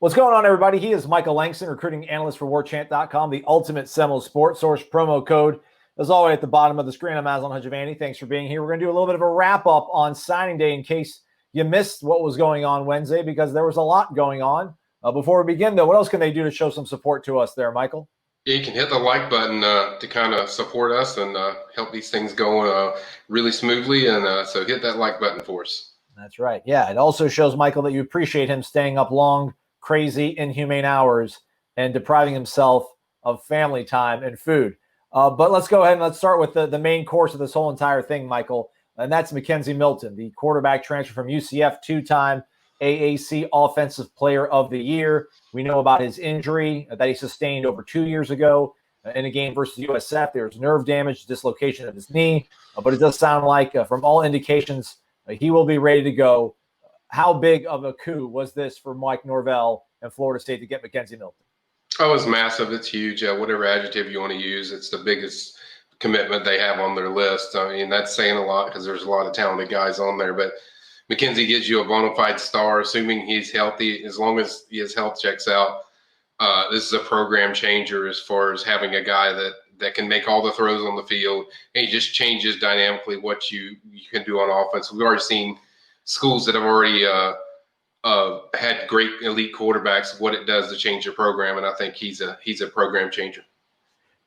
What's going on, everybody? He is Michael Langston, recruiting analyst for Warchant.com, the ultimate Seminoles sports source. Promo code, as always, at the bottom of the screen. I'm Aslan Hajavani. Thanks for being here. We're going to do a little bit of a wrap-up on signing day in case you missed what was going on Wednesday, because there was a lot going on. Before we begin, though, what else can they do to show some support to us there, Michael? Yeah, you can hit the like button to kind of support us and help these things go really smoothly. And so hit that like button for us. That's right. Yeah, it also shows, Michael, that you appreciate him staying up long, crazy, inhumane hours and depriving himself of family time and food. But let's go ahead and let's start with the main course of this whole entire thing, Michael, and that's Mckenzie Milton, the quarterback transfer from UCF, two-time AAC Offensive Player of the Year. We know about his injury that he sustained over 2 years ago in a game versus USF. There's nerve damage, dislocation of his knee, but it does sound like, from all indications, he will be ready to go. How big of a coup was this for Mike Norvell and Florida State to get Mckenzie Milton? Oh, it's massive. It's huge. Whatever adjective you want to use, it's the biggest commitment they have on their list. I mean, that's saying a lot because there's a lot of talented guys on there. But Mckenzie gives you a bona fide star, assuming he's healthy. As long as his health checks out, this is a program changer as far as having a guy that can make all the throws on the field. And he just changes dynamically what you can do on offense. We've already seen schools that have already had great elite quarterbacks, what it does to change your program, and I think he's a program changer.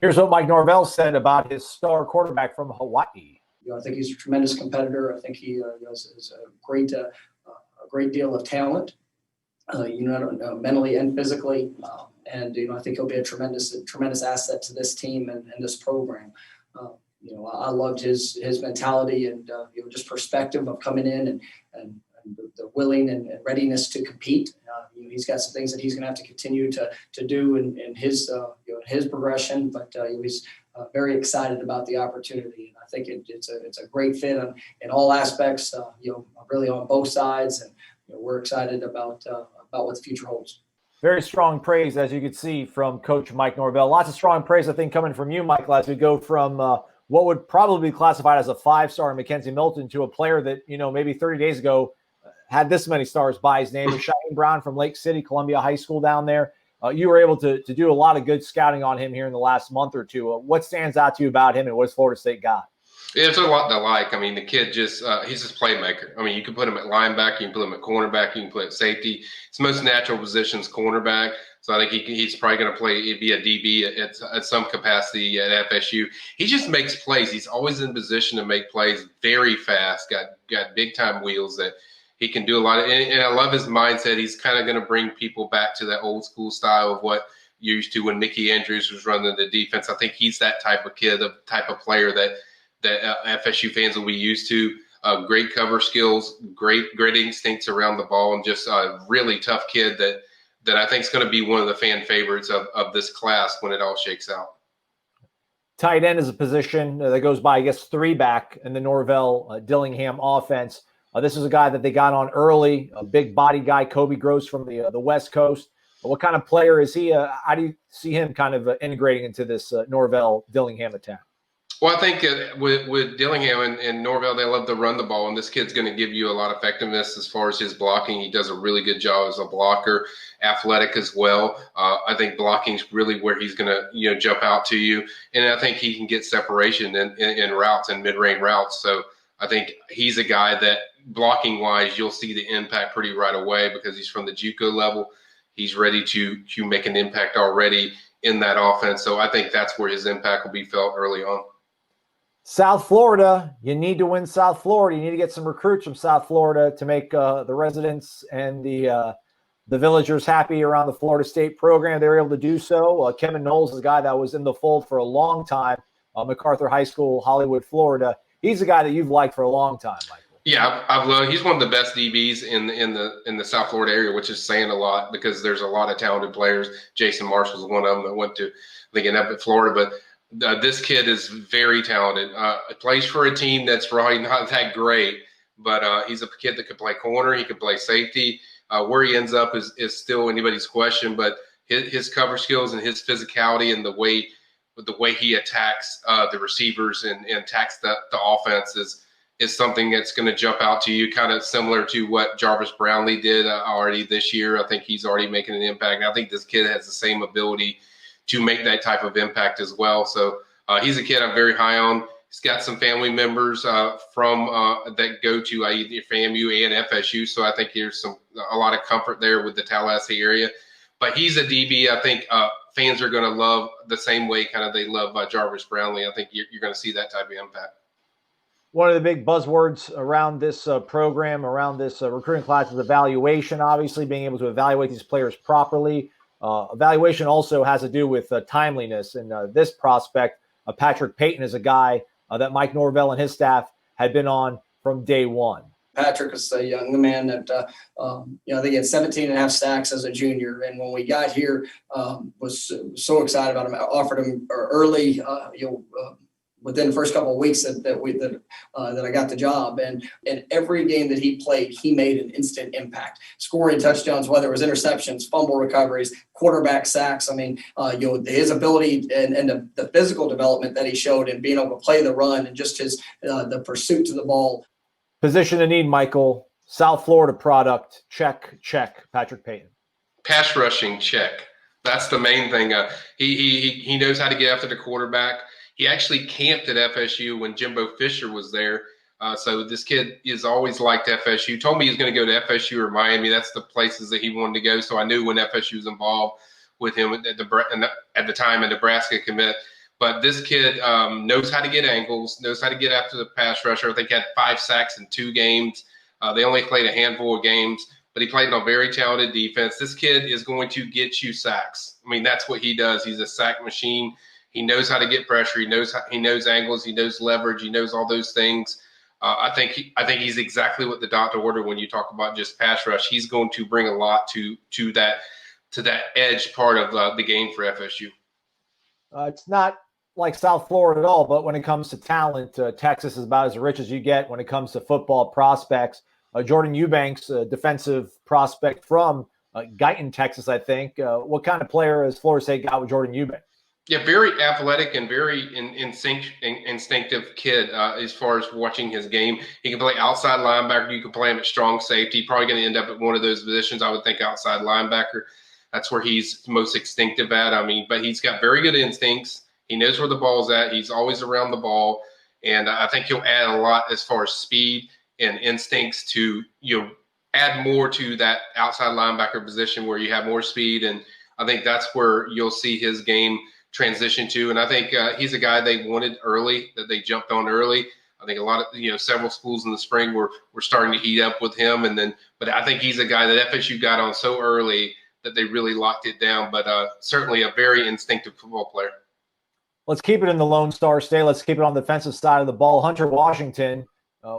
Here's what Mike Norvell said about his star quarterback from Hawaii. I think he's a tremendous competitor. I think he is a great deal of talent, mentally and physically, and I think he'll be a tremendous asset to this team and this program. I loved his mentality and just perspective of coming in and the willing and readiness to compete. He's got some things that he's going to have to continue to do in his progression, but he's very excited about the opportunity. And I think it's a great fit in all aspects. Really on both sides, and we're excited about what the future holds. Very strong praise, as you can see, from Coach Mike Norvell. Lots of strong praise, I think, coming from you, Michael, as we go from what would probably be classified as a five-star Mckenzie Milton to a player that, maybe 30 days ago had this many stars by his name, Shyheim Brown from Lake City, Columbia High School down there. You were able to do a lot of good scouting on him here in the last month or two. What stands out to you about him, and what has Florida State got? There's a lot to like. I mean, the kid he's just playmaker. I mean, you can put him at linebacker, you can put him at cornerback, you can put him at safety. His most natural position is cornerback. So I think he's probably going to be a DB at some capacity at FSU. He just makes plays. He's always in position to make plays, very fast, got big-time wheels that he can do a lot of. And I love his mindset. He's kind of going to bring people back to that old school style of what you used to when Mickey Andrews was running the defense. I think he's that type of kid, the type of player that FSU fans will be used to. Great cover skills, great instincts around the ball, and just a really tough kid that I think is going to be one of the fan favorites of this class when it all shakes out. Tight end is a position that goes by, I guess, three back in the Norvell-Dillingham offense. This is a guy that they got on early, a big body guy. Koby grows from the West Coast. What kind of player is he? How do you see him kind of integrating into this Norvell-Dillingham attack? Well, I think with Dillingham and Norvell, they love to run the ball, and this kid's going to give you a lot of effectiveness as far as his blocking. He does a really good job as a blocker, athletic as well. I think blocking is really where he's going to jump out to you, and I think he can get separation in routes and mid-range routes. So I think he's a guy that blocking-wise, you'll see the impact pretty right away because he's from the JUCO level. He's ready to make an impact already in that offense. So I think that's where his impact will be felt early on. South Florida, you need to win South Florida. You need to get some recruits from South Florida to make the residents and the villagers happy around the Florida State program. They were able to do so. Kevin Knowles is a guy that was in the fold for a long time. MacArthur High School, Hollywood, Florida. He's a guy that you've liked for a long time, Michael. Yeah, I've loved. He's one of the best DBs in the South Florida area, which is saying a lot because there's a lot of talented players. Jason Marshall's one of them that went to, I think, up at Florida, but this kid is very talented. Plays for a team that's probably not that great, but he's a kid that can play corner. He can play safety. Where he ends up is still anybody's question, but his cover skills and his physicality and the way he attacks the receivers and attacks the offense is something that's going to jump out to you, kind of similar to what Jarvis Brownlee did already this year. I think he's already making an impact. And I think this kid has the same ability to make that type of impact as well. So he's a kid I'm very high on. He's got some family members from that go to either FAMU and FSU. So I think there's a lot of comfort there with the Tallahassee area. But he's a DB I think fans are going to love the same way kind of they love Jarvis Brownlee. I think you're going to see that type of impact. One of the big buzzwords around this program, around this recruiting class is evaluation, obviously being able to evaluate these players properly. Evaluation also has to do with timeliness. And this prospect, Patrick Payton, is a guy that Mike Norvell and his staff had been on from day one. Patrick is a young man that, I think he had 17 and a half sacks as a junior. And when we got here, was so excited about him. I offered him early, within the first couple of weeks that I got the job. And every game that he played, he made an instant impact, scoring touchdowns, whether it was interceptions, fumble recoveries, quarterback sacks. I mean, his ability and the physical development that he showed and being able to play the run and just his the pursuit to the ball. Position of need, Michael. South Florida product. Check. Patrick Payton. Pass rushing, check. That's the main thing. He knows how to get after the quarterback. He actually camped at FSU when Jimbo Fisher was there. So this kid is always liked FSU. Told me he was going to go to FSU or Miami. That's the places that he wanted to go. So I knew when FSU was involved with him at the time a Nebraska commit. But this kid knows how to get angles, knows how to get after the pass rusher. I think he had 5 sacks in 2 games. They only played a handful of games, but he played on a very talented defense. This kid is going to get you sacks. I mean, that's what he does. He's a sack machine. He knows how to get pressure. He knows angles. He knows leverage. He knows all those things. I think he's exactly what the doctor ordered when you talk about just pass rush. He's going to bring a lot to that edge part of the game for FSU. It's not like South Florida at all, but when it comes to talent, Texas is about as rich as you get when it comes to football prospects. Jordan Eubanks, a defensive prospect from Guyton, Texas, I think. What kind of player has Florida State got with Jordan Eubanks? Yeah, very athletic and very instinctive kid as far as watching his game. He can play outside linebacker. You can play him at strong safety. Probably going to end up at one of those positions. I would think outside linebacker. That's where he's most instinctive at. I mean, but he's got very good instincts. He knows where the ball's at. He's always around the ball. And I think he'll add a lot as far as speed and instincts to, add more to that outside linebacker position where you have more speed. And I think that's where you'll see his game transition to. And I think he's a guy they wanted early, that they jumped on early. I think a lot of, several schools in the spring were starting to heat up with him. But I think he's a guy that FSU got on so early that they really locked it down. But certainly a very instinctive football player. Let's keep it in the Lone Star State. Let's keep it on the defensive side of the ball. Hunter Washington,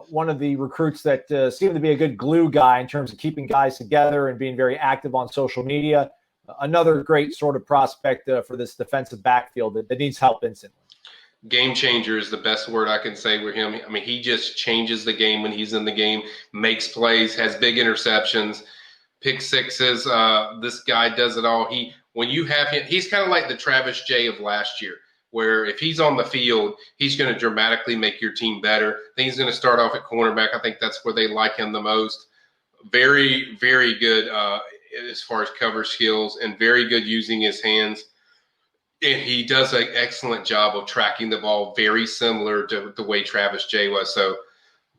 one of the recruits that seemed to be a good glue guy in terms of keeping guys together and being very active on social media. Another great sort of prospect for this defensive backfield that needs help instantly. Game changer is the best word I can say with him. I mean, he just changes the game when he's in the game, makes plays, has big interceptions, pick sixes. This guy does it all. When you have him, he's kind of like the Travis Jay of last year, where if he's on the field, he's going to dramatically make your team better. I think he's going to start off at cornerback. I think that's where they like him the most. Very, very good as far as cover skills and very good using his hands. And he does an excellent job of tracking the ball, very similar to the way Travis Jay was. So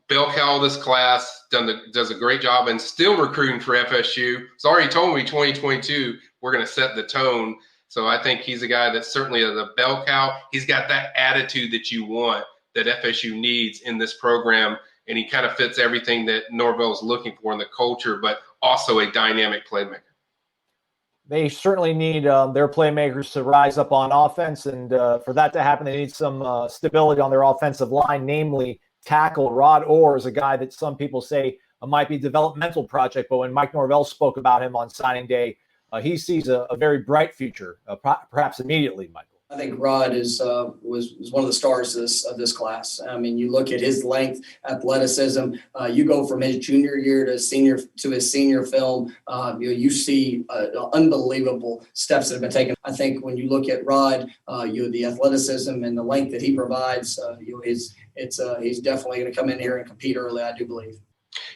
bell cow this class does a great job and still recruiting for FSU. He's already told me 2022 we're going to set the tone. So I think he's a guy that's certainly the bell cow. He's got that attitude that you want, that FSU needs in this program, and he kind of fits everything that Norvell's looking for in the culture, but also a dynamic playmaker. They certainly need their playmakers to rise up on offense, and for that to happen, they need some stability on their offensive line, namely tackle. Rod Orr is a guy that some people say might be a developmental project, but when Mike Norvell spoke about him on signing day, he sees a very bright future, perhaps immediately, Michael. I think Rod was one of the stars of this class. I mean, you look at his length, athleticism. You go from his junior year to his senior film. You see unbelievable steps that have been taken. I think when you look at Rod, the athleticism and the length that he provides, he's definitely going to come in here and compete early. I do believe.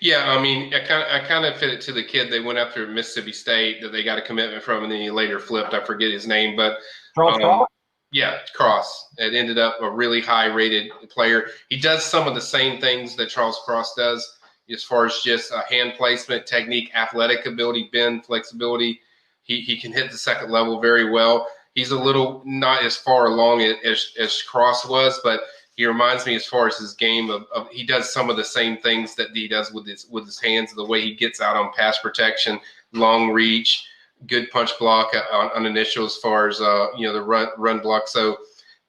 Yeah, I mean, I kind of fit it to the kid they went after Mississippi State that they got a commitment from, and then he later flipped. I forget his name, but yeah, Cross. It ended up a really high-rated player. He does some of the same things that Charles Cross does as far as just hand placement, technique, athletic ability, bend, flexibility. He can hit the second level very well. He's a little not as far along as Cross was, but he reminds me as far as his game of he does some of the same things that he does with his hands, the way he gets out on pass protection, long reach, good punch block on initial as far as the run block. So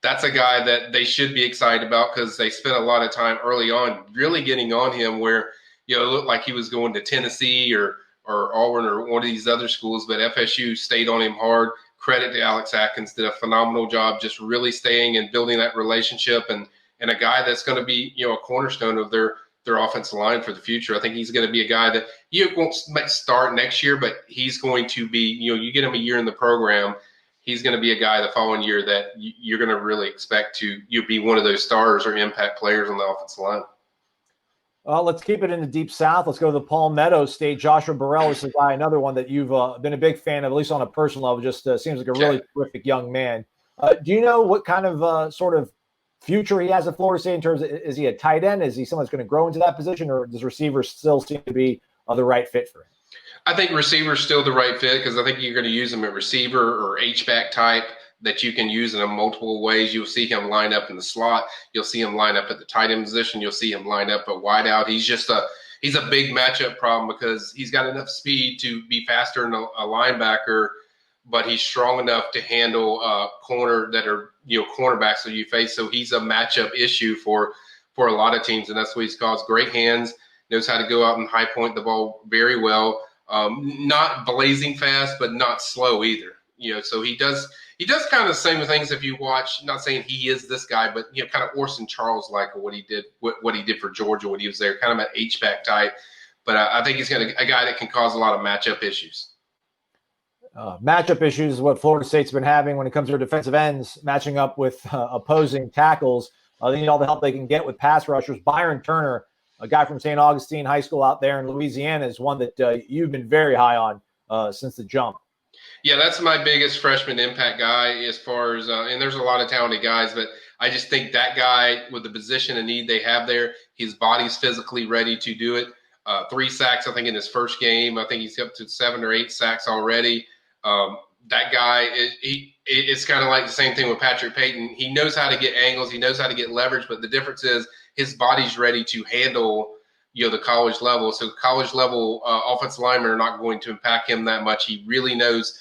that's a guy that they should be excited about because they spent a lot of time early on really getting on him where it looked like he was going to Tennessee or Auburn or one of these other schools, but FSU stayed on him hard. Credit to Alex Atkins, did a phenomenal job just really staying and building that relationship and a guy that's going to be a cornerstone of their offensive line for the future. I think he's going to be a guy that you won't start next year, but he's going to be, you get him a year in the program, he's going to be a guy the following year that you're going to really expect to be one of those stars or impact players on the offensive line. Let's keep it in the Deep South. Let's go to the Palmetto State. Joshua Burrell is a guy, another one that you've been a big fan of, at least on a personal level. Just seems like a really terrific young man. Do you know what kind of sort of future he has at Florida State in terms of, is he a tight end? Is he someone that's going to grow into that position, or does receiver still seem to be the right fit for him? I think receiver is still the right fit because I think you're going to use him at receiver or H-back type that you can use in multiple ways. You'll see him line up in the slot. You'll see him line up at the tight end position. You'll see him line up at wide out. He's a big matchup problem because he's got enough speed to be faster than a linebacker, but he's strong enough to handle corner that are cornerbacks that you face. So he's a matchup issue for a lot of teams, and that's what he's caused. Great hands, knows how to go out and high point the ball very well. Not blazing fast, but not slow either. So he does kind of the same things if you watch. Not saying he is this guy, but kind of Orson Charles like what he did for Georgia when he was there, kind of an H-back type. But I think he's a guy that can cause a lot of matchup issues. Matchup issues is what Florida State's been having when it comes to defensive ends, matching up with opposing tackles. They need all the help they can get with pass rushers. Byron Turner, a guy from St. Augustine High School out there in Louisiana, is one that you've been very high on since the jump. Yeah, that's my biggest freshman impact guy as far as and there's a lot of talented guys, but I just think that guy with the position and need they have there, his body's physically ready to do it. 3 sacks, I think, in his first game. I think he's up to 7 or 8 sacks already. That guy, it's kind of like the same thing with Patrick Payton. He knows how to get angles. He knows how to get leverage, but the difference is his body's ready to handle, the college level. So college level offensive linemen are not going to impact him that much. He really knows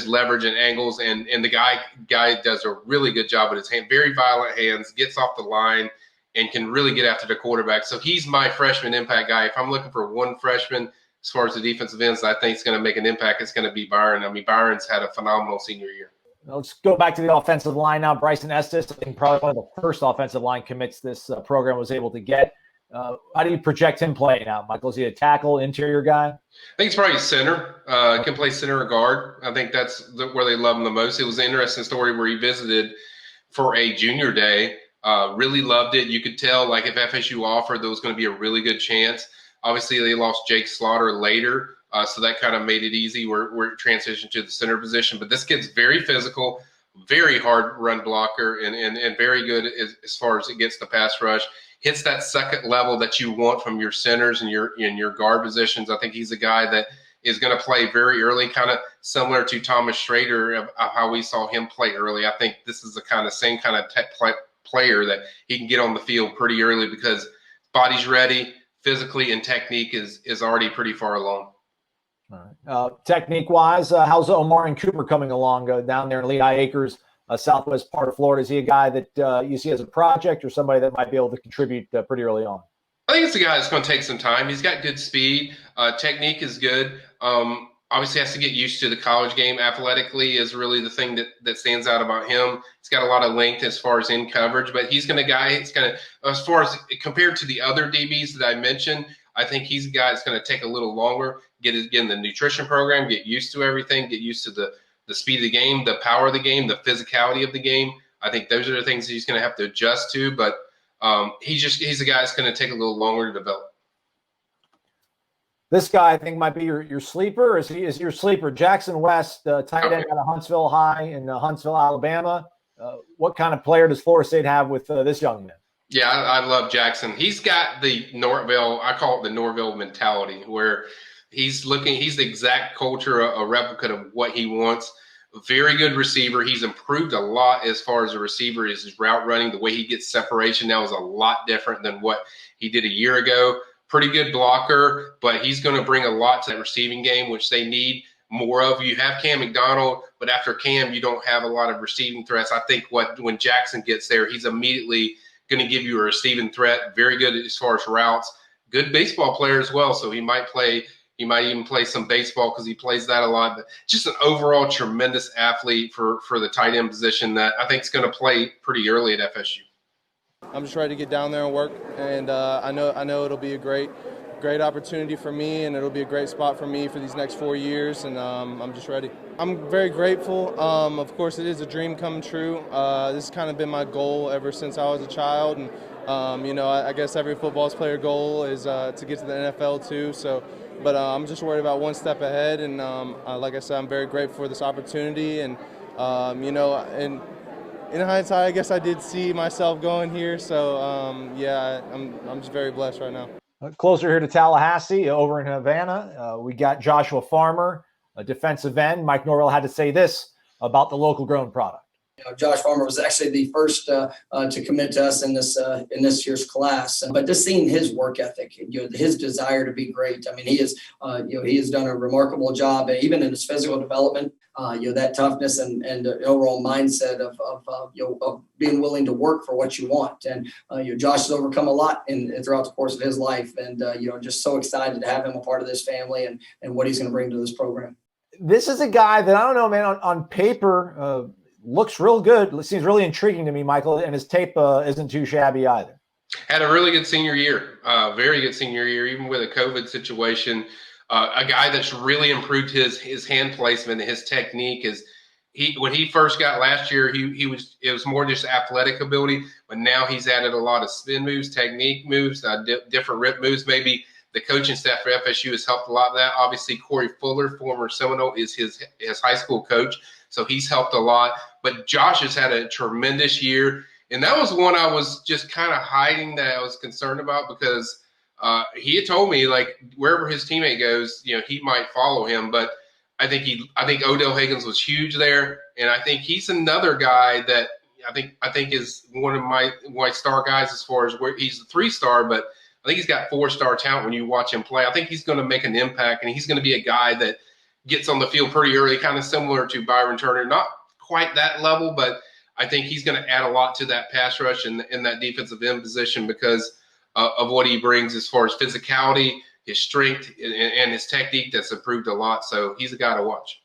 leverage and angles, and the guy does a really good job with his hand, very violent hands, gets off the line, and can really get after the quarterback. So he's my freshman impact guy. If I'm looking for one freshman as far as the defensive ends, I think it's going to make an impact. It's going to be Byron. I mean, Byron's had a phenomenal senior year. Let's go back to the offensive line now. Bryson Estes, I think probably one of the first offensive line commits this program was able to get. How do you project him playing out, Michael? Is he a tackle, interior guy? I think he's probably center. Can play center or guard. I think that's where they love him the most. It was an interesting story where he visited for a junior day. Really loved it. You could tell, like, if FSU offered, there was going to be a really good chance. Obviously, they lost Jake Slaughter later, so that kind of made it easy. We're transitioned to the center position. But this kid's very physical, very hard run blocker, and very good as far as it gets the pass rush. Hits that second level that you want from your centers and your guard positions. I think he's a guy that is going to play very early, kind of similar to Thomas Schrader of how we saw him play early. I think this is the same kind of player that he can get on the field pretty early because body's ready, physically, and technique is already pretty far along. All right. Technique-wise, how's Omarion Cooper coming along down there in Lehigh Acres, southwest part of Florida? Is he a guy that you see as a project or somebody that might be able to contribute pretty early on? I think it's a guy that's going to take some time. He's got good speed. Technique is good. obviously has to get used to the college game. Athletically is really the thing that stands out about him. He's got a lot of length as far as in coverage, but he's going to as far as compared to the other DBs that I mentioned, I think he's a guy that's going to take a little longer, get in the nutrition program, get used to everything, get used to the speed of the game, the power of the game, the physicality of the game. I think those are the things he's going to have to adjust to, but he's a guy that's going to take a little longer to develop. This guy, I think, might be your sleeper. Is he your sleeper? Jackson West, tight end out of Huntsville High in Huntsville, Alabama. What kind of player does Florida State have with this young man? Yeah, I love Jackson. He's got the Norvell, I call it the Norvell mentality, where he's the exact culture, a replica of what he wants. Very good receiver. He's improved a lot as far as a receiver. His route running, the way he gets separation now is a lot different than what he did a year ago. Pretty good blocker, but he's going to bring a lot to that receiving game, which they need more of. You have Cam McDonald, but after Cam, you don't have a lot of receiving threats. I think when Jackson gets there, he's immediately going to give you a receiving threat. Very good as far as routes. Good baseball player as well, so he might even play some baseball because he plays that a lot. But just an overall tremendous athlete for the tight end position that I think is going to play pretty early at FSU. I'm just ready to get down there and work, and I know it'll be a great opportunity for me, and it'll be a great spot for me for these next 4 years, and I'm just ready. I'm very grateful. Of course, it is a dream come true. This has kind of been my goal ever since I was a child, and I guess every football player goal is to get to the NFL too. So, but I'm just worried about one step ahead, and like I said, I'm very grateful for this opportunity, and and. In hindsight, I guess I did see myself going here, so I'm just very blessed right now. Closer here to Tallahassee, over in Havana, we got Joshua Farmer, a defensive end. Mike Norvell had to say this about the local grown product. Josh Farmer was actually the first to commit to us in this year's class. But just seeing his work ethic, his desire to be great. I mean, he has done a remarkable job, even in his physical development. That toughness and overall mindset of being willing to work for what you want. And Josh has overcome a lot throughout the course of his life, and just so excited to have him a part of this family and what he's going to bring to this program. This is a guy that I don't know, man. On paper. Looks real good. Seems really intriguing to me, Michael, and his tape isn't too shabby either. Had a really good senior year, very good senior year, even with a COVID situation. A guy that's really improved his hand placement and his technique is when he first got last year, it was more just athletic ability, but now he's added a lot of spin moves, technique moves, different rip moves. Maybe the coaching staff for FSU has helped a lot of that. Obviously, Corey Fuller, former Seminole, is his high school coach, so he's helped a lot. But Josh has had a tremendous year, and that was one I was just kind of hiding that I was concerned about because he had told me, like, wherever his teammate goes, he might follow him. But I think Odell Higgins was huge there, and I think he's another guy that I think is one of my star guys as far as where he's a 3-star, but I think he's got 4-star talent when you watch him play. I think he's going to make an impact, and he's going to be a guy that gets on the field pretty early, kind of similar to Byron Turner. Not quite that level, but I think he's going to add a lot to that pass rush and that defensive end position because of what he brings as far as physicality, his strength, and his technique that's improved a lot. So he's a guy to watch.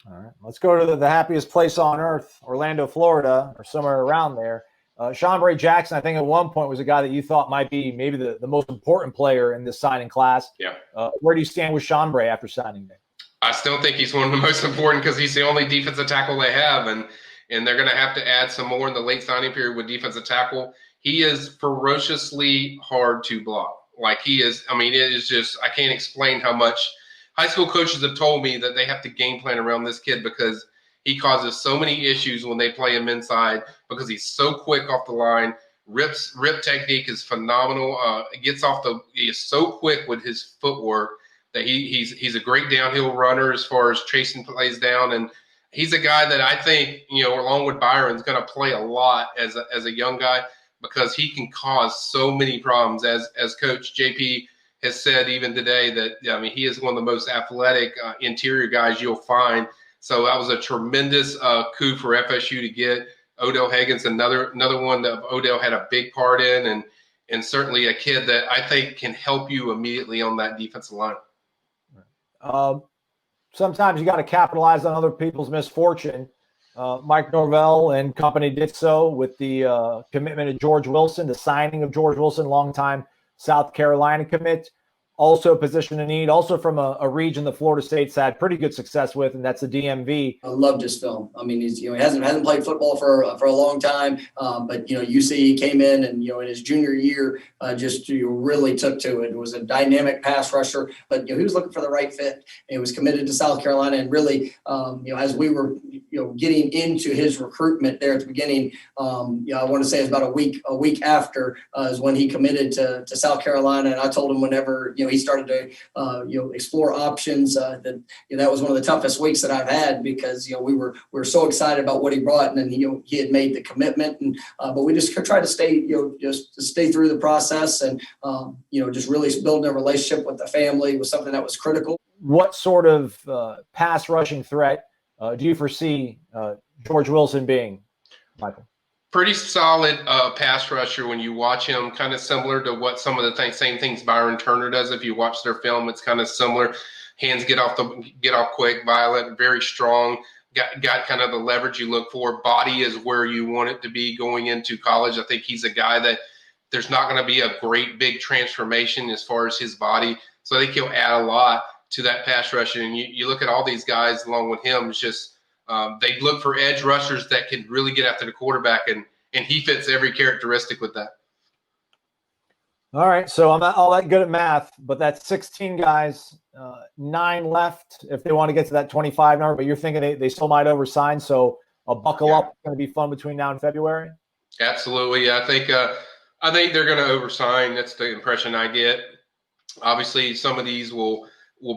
All right, let's go to the happiest place on earth, Orlando, Florida, or somewhere around there. Shambre Jackson, I think at one point was a guy that you thought might be maybe the most important player in this signing class. Yeah. Where do you stand with Shambre after signing day? I still think he's one of the most important because he's the only defensive tackle they have, and they're going to have to add some more in the late signing period with defensive tackle. He is ferociously hard to block. Like he is, I mean, it is just, I can't explain how much high school coaches have told me that they have to game plan around this kid because he causes so many issues when they play him inside because he's so quick off the line. Rip technique is phenomenal. He is so quick with his footwork that he's a great downhill runner as far as chasing plays down. And he's a guy that I think, along with Byron, is going to play a lot as a young guy because he can cause so many problems. As Coach JP has said even today that, he is one of the most athletic interior guys you'll find. So that was a tremendous coup for FSU to get Odell Higgins, another one that Odell had a big part in, and certainly a kid that I think can help you immediately on that defensive line. sometimes you got to capitalize on other people's misfortune. Mike Norvell and company did so with the commitment of George Wilson, the signing of George Wilson, longtime South Carolina commit. Also a position of need, also from a region that Florida State's had pretty good success with, and that's the DMV. I loved his film. I mean, he's, he hasn't played football for a long time, but UC he came in and in his junior year just really took to it. It was a dynamic pass rusher, but he was looking for the right fit. He was committed to South Carolina, and really as we were getting into his recruitment there at the beginning, I want to say it was about a week after is when he committed to South Carolina, and I told him whenever he started to explore options that was one of the toughest weeks that I've had, because we were so excited about what he brought, and then he had made the commitment, and but we just tried to stay just to stay through the process, and just really building a relationship with the family was something that was critical. What sort of pass rushing threat do you foresee George Wilson being, Michael? Pretty solid pass rusher when you watch him, kind of similar to what some of the same things Byron Turner does. If you watch their film, it's kind of similar. Hands get off quick, violent, very strong. Got kind of the leverage you look for. Body is where you want it to be going into college. I think he's a guy that there's not going to be a great big transformation as far as his body. So I think he'll add a lot to that pass rushing. And you look at all these guys along with him, it's just they look for edge rushers that can really get after the quarterback, and he fits every characteristic with that. All right, so I'm not all that good at math, but that's 16 guys, 9 left if they want to get to that 25 number, but you're thinking they still might oversign, so a buckle up is going to be fun between now and February? Absolutely. I think they're going to oversign. That's the impression I get. Obviously, some of these will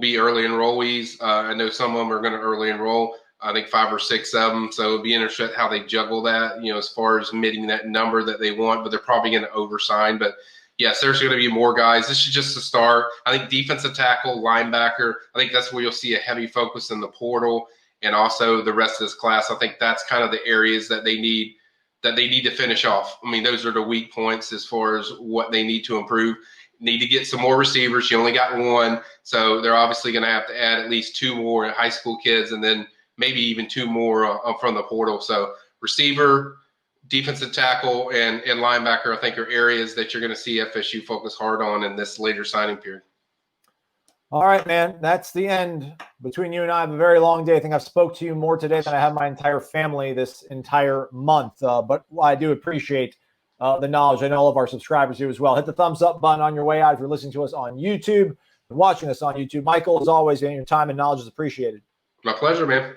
be early enrollees. I know some of them are going to early enroll. I think 5 or 6 of them. So it'll be interesting how they juggle that, as far as meeting that number that they want, but they're probably going to oversign. But yes, there's going to be more guys. This is just the start. I think defensive tackle, linebacker, I think that's where you'll see a heavy focus in the portal, and also the rest of this class. I think that's kind of the areas that they need to finish off. I mean, those are the weak points as far as what they need to improve. Need to get some more receivers. You only got 1, so they're obviously going to have to add at least 2 more high school kids, and then maybe even 2 more from the portal. So receiver, defensive tackle, and linebacker, I think, are areas that you're going to see FSU focus hard on in this later signing period. All right, man. That's the end. Between you and I have a very long day. I think I've spoke to you more today than I have my entire family this entire month. But I do appreciate the knowledge. I know all of our subscribers do as well. Hit the thumbs up button on your way out if you're listening to us on YouTube and watching us on YouTube. Michael, as always, your time and knowledge is appreciated. My pleasure, man.